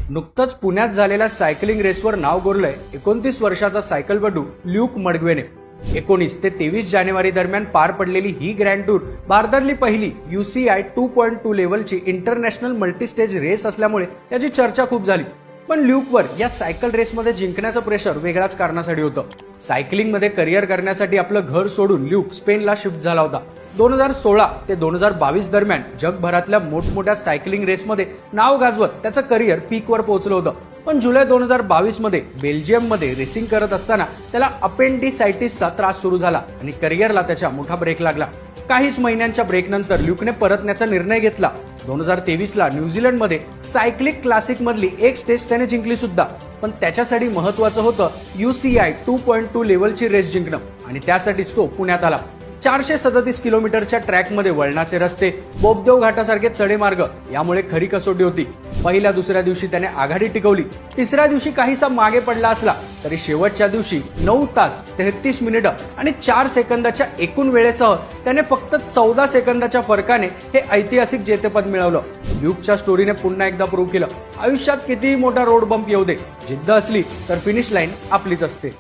नुकतंच पुण्यात झालेल्या सायकलिंग रेसवर नाव कोरलंय 29 वर्षाचा सायकलपटू ल्यूक मडग्वेने। 19 ते 23 जानेवारी दरम्यान पार पडलेली ही ग्रँड टूर भारतातली पहिली UCI 2.2 लेव्हलची इंटरनॅशनल मल्टीस्टेज रेस असल्यामुळे याची चर्चा खूप झाली। पण ल्यूकवर या सायकल रेसमध्ये जिंकण्याचं प्रेशर वेगळ्याच कारणासाठी होतं। सायकलिंगमध्ये करिअर करण्यासाठी आपलं घर सोडून ल्यूक स्पेनला शिफ्ट झाला होता। 2016 ते 2022 दरम्यान जगभरातल्या मोठमोठ्या सायकलिंग रेसमध्ये नाव गाजवत त्याचं करिअर पीकवर पोहोचलं होतं। पण जुलै 2022 मध्ये बेल्जियममध्ये रेसिंग करत असताना त्याला अपेंडिसायटिसचा त्रास सुरू झाला आणि करिअरला त्याच्या मोठा ब्रेक लागला। काहीच महिन्यांच्या ब्रेकनंतर ल्यूकने परतण्याचा निर्णय घेतला। 2023 ला न्यूझीलंडमध्ये सायक्लिक क्लासिक मधली एक स्टेज त्याने जिंकली सुद्धा। पण त्याच्यासाठी महत्त्वाचं होतं UCI 2.2 लेव्हलची रेस जिंकणं आणि त्यासाठीच तो पुण्यात आला। 437 किलोमीटरच्या ट्रॅकमध्ये वळणाचे रस्ते, बोबदेव घाटासारखे चढेमार्ग यामुळे खरी कसोटी होती। पहिल्या दुसऱ्या दिवशी त्याने आघाडी टिकवली, तिसऱ्या दिवशी काहीसा मागे पडला असला तरी शेवटच्या दिवशी 9 तास 33 मिनिटं आणि 4 सेकंदाच्या एकूण वेळेसह त्याने फक्त 14 सेकंदाच्या फरकाने हे ऐतिहासिक जेतेपद मिळवलं। ल्यूकच्या स्टोरीने पुन्हा एकदा प्रूव्ह केलं, आयुष्यात कितीही मोठा रोड बंप येऊ दे, जिद्द असली तर फिनिश लाईन आपलीच असते।